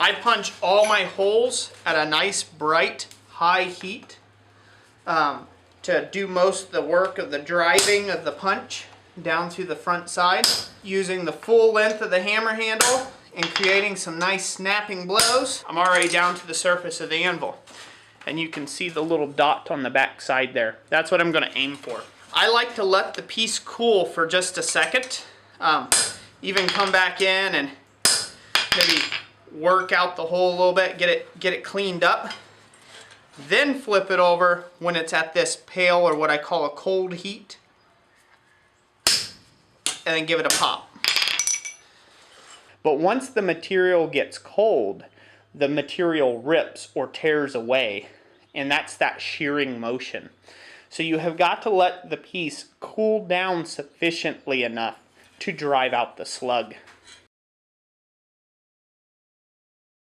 I punch all my holes at a nice bright high heat to do most of the work of the driving of the punch down through the front side, using the full length of the hammer handle and creating some nice snapping blows. I'm already down to the surface of the anvil, and you can see the little dot on the back side there. That's what I'm going to aim for. I like to let the piece cool for just a second, even come back in and maybe work out the hole a little bit, get it cleaned up. Then flip it over when it's at this pale, or what I call a cold heat, and then give it a pop. But once the material gets cold, the material rips or tears away, and that's that shearing motion. So you have got to let the piece cool down sufficiently enough to drive out the slug.